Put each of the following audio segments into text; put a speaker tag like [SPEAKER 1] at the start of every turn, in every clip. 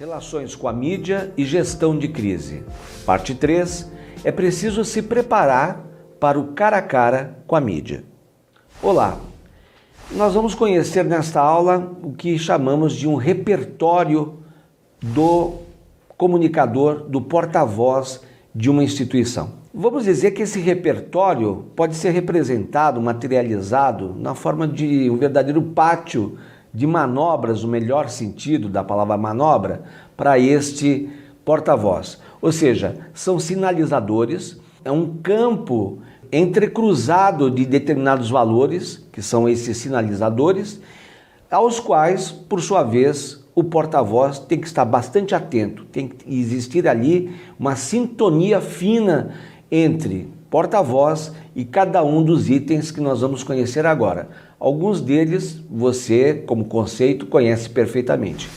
[SPEAKER 1] Relações com a mídia e gestão de crise. Parte 3. É preciso se preparar para o cara a cara com a mídia. Olá! Nós vamos conhecer nesta aula o que chamamos de um repertório do comunicador, do porta-voz de uma instituição. Vamos dizer que esse repertório pode ser representado, materializado na forma de um verdadeiro pátio de manobras, no melhor sentido da palavra manobra, para este porta-voz. Ou seja, são sinalizadores, é um campo entrecruzado de determinados valores, que são esses sinalizadores, aos quais, por sua vez, o porta-voz tem que estar bastante atento, tem que existir ali uma sintonia fina entre porta-voz e cada um dos itens que nós vamos conhecer agora. Alguns deles você, como conceito, conhece perfeitamente.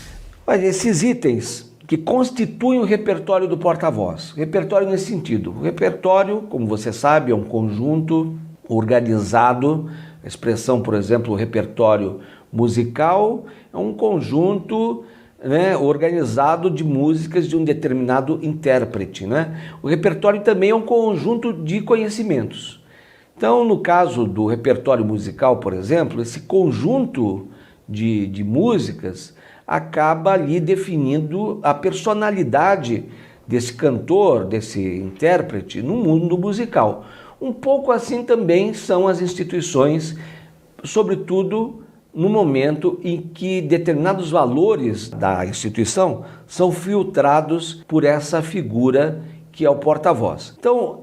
[SPEAKER 1] Mas esses itens que constituem o repertório do porta-voz, repertório nesse sentido, o repertório, como você sabe, é um conjunto organizado, a expressão, por exemplo, o repertório musical é um conjunto organizado de músicas de um determinado intérprete. O repertório também é um conjunto de conhecimentos. Então, no caso do repertório musical, por exemplo, esse conjunto de músicas acaba ali definindo a personalidade desse cantor, desse intérprete no mundo musical. Um pouco assim também são as instituições, sobretudo no momento em que determinados valores da instituição são filtrados por essa figura que é o porta-voz. Então,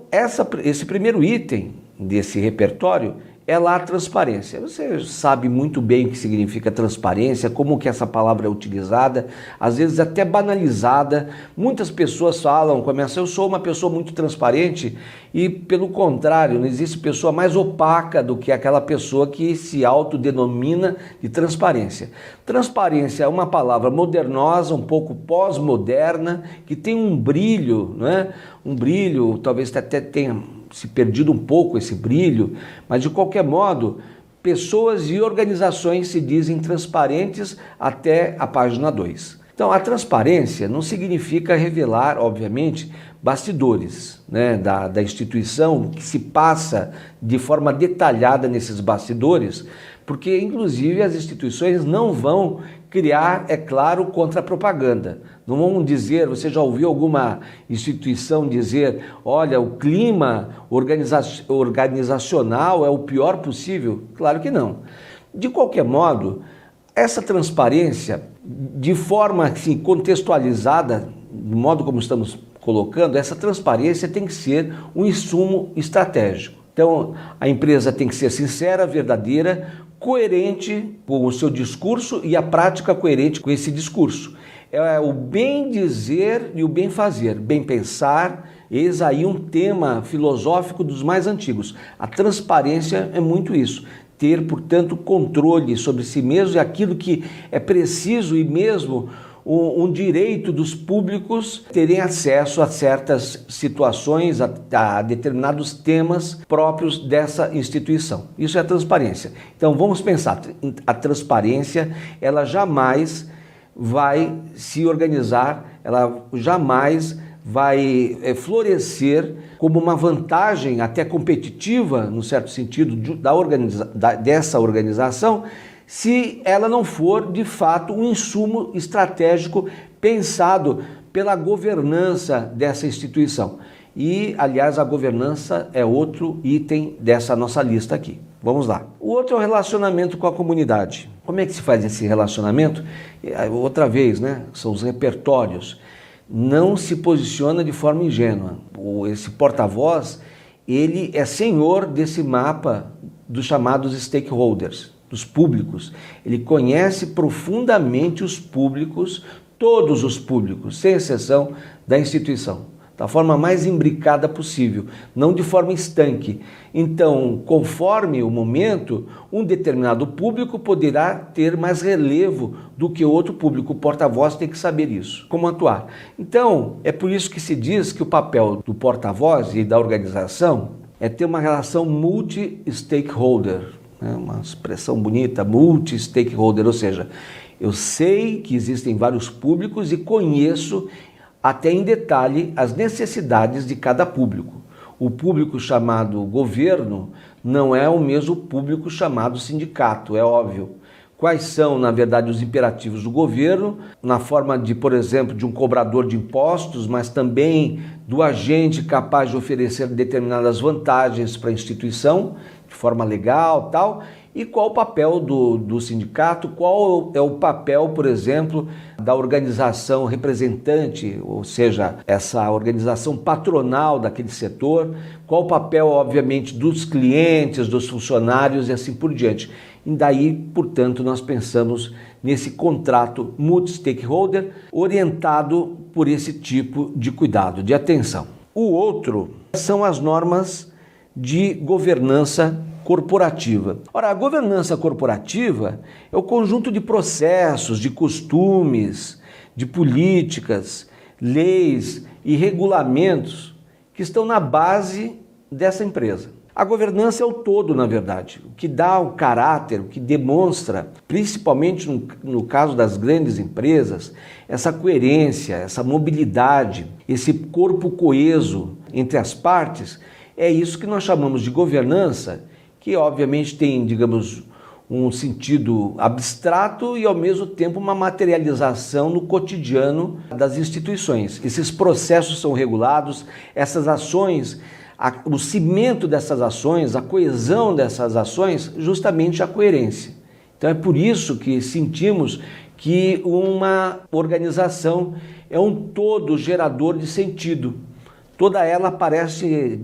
[SPEAKER 1] esse primeiro item desse repertório é lá a transparência. Você sabe muito bem o que significa transparência, como que essa palavra é utilizada, às vezes até banalizada. Muitas pessoas falam, eu sou uma pessoa muito transparente, e pelo contrário, não existe pessoa mais opaca do que aquela pessoa que se autodenomina de transparência. Transparência é uma palavra modernosa, um pouco pós-moderna, que tem um brilho, um brilho, talvez até tenha se perdido um pouco esse brilho, mas de qualquer modo, pessoas e organizações se dizem transparentes até a página 2. Então, a transparência não significa revelar, obviamente, bastidores da instituição, que se passa de forma detalhada nesses bastidores, porque, inclusive, as instituições não vão criar, é claro, contra-propaganda. Não vão dizer, você já ouviu alguma instituição dizer, olha, o clima organizacional é o pior possível? Claro que não. De qualquer modo, essa transparência, de forma assim, contextualizada, do modo como estamos colocando, essa transparência tem que ser um insumo estratégico. Então, a empresa tem que ser sincera, verdadeira, coerente com o seu discurso e a prática coerente com esse discurso. É o bem dizer e o bem fazer, bem pensar, eis aí um tema filosófico dos mais antigos. A transparência é muito isso, ter, portanto, controle sobre si mesmo e aquilo que é preciso e mesmo um direito dos públicos terem acesso a certas situações, a determinados temas próprios dessa instituição. Isso é a transparência. Então vamos pensar, a transparência, ela jamais vai se organizar, ela jamais vai florescer como uma vantagem até competitiva, no certo sentido, dessa organização, se ela não for, de fato, um insumo estratégico pensado pela governança dessa instituição. E, aliás, a governança é outro item dessa nossa lista aqui. Vamos lá. O outro é o relacionamento com a comunidade. Como é que se faz esse relacionamento? Outra vez, são os repertórios. Não se posiciona de forma ingênua. Esse porta-voz, ele é senhor desse mapa dos chamados stakeholders, dos públicos. Ele conhece profundamente os públicos, todos os públicos, sem exceção da instituição, da forma mais imbricada possível, não de forma estanque. Então, conforme o momento, um determinado público poderá ter mais relevo do que outro público. O porta-voz tem que saber isso, como atuar. Então, é por isso que se diz que o papel do porta-voz e da organização é ter uma relação multi-stakeholder, uma expressão bonita, multi-stakeholder, ou seja, Eu sei que existem vários públicos e conheço até em detalhe as necessidades de cada público. O público chamado governo não é o mesmo público chamado sindicato, é óbvio. Quais são, na verdade, os imperativos do governo, na forma de, por exemplo, de um cobrador de impostos, mas também do agente capaz de oferecer determinadas vantagens para a instituição, de forma legal, tal, e qual o papel do sindicato, qual é o papel, por exemplo, da organização representante, ou seja, essa organização patronal daquele setor, qual o papel, obviamente, dos clientes, dos funcionários e assim por diante. E daí, portanto, nós pensamos nesse contrato multi-stakeholder orientado por esse tipo de cuidado, de atenção. O outro são as normas de governança corporativa. Ora, a governança corporativa é o conjunto de processos, de costumes, de políticas, leis e regulamentos que estão na base dessa empresa. A governança é o todo, na verdade, o que dá o caráter, o que demonstra, principalmente no caso das grandes empresas, essa coerência, essa mobilidade, esse corpo coeso entre as partes. É isso que nós chamamos de governança, que obviamente tem, digamos, um sentido abstrato e ao mesmo tempo uma materialização no cotidiano das instituições. Esses processos são regulados, essas ações, o cimento dessas ações, a coesão dessas ações, justamente a coerência. Então é por isso que sentimos que uma organização é um todo gerador de sentido. Toda ela aparece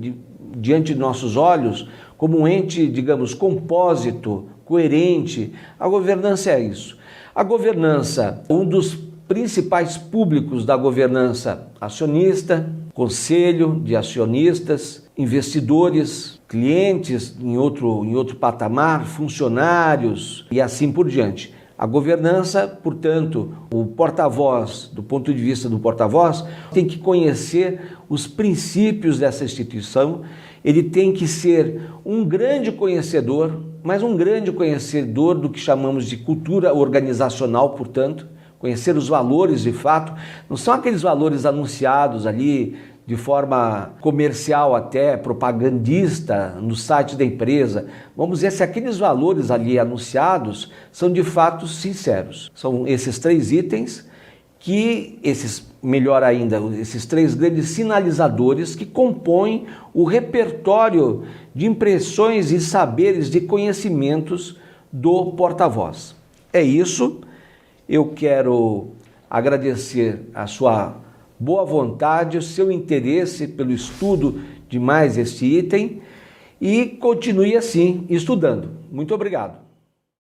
[SPEAKER 1] diante de nossos olhos como um ente, digamos, compósito, coerente. A governança é isso. A governança, um dos principais públicos da governança acionista, conselho de acionistas, investidores, clientes em outro patamar, funcionários e assim por diante. A governança, portanto, o porta-voz, do ponto de vista do porta-voz, tem que conhecer os princípios dessa instituição, ele tem que ser um grande conhecedor, mas um grande conhecedor do que chamamos de cultura organizacional, portanto, conhecer os valores de fato, não são aqueles valores anunciados ali de forma comercial até, propagandista no site da empresa. Vamos ver se aqueles valores ali anunciados são de fato sinceros. São esses 3 itens melhor ainda, esses 3 grandes sinalizadores que compõem o repertório de impressões e saberes de conhecimentos do porta-voz. É isso. Eu quero agradecer a sua boa vontade, o seu interesse pelo estudo de mais este item e continue assim, estudando. Muito obrigado.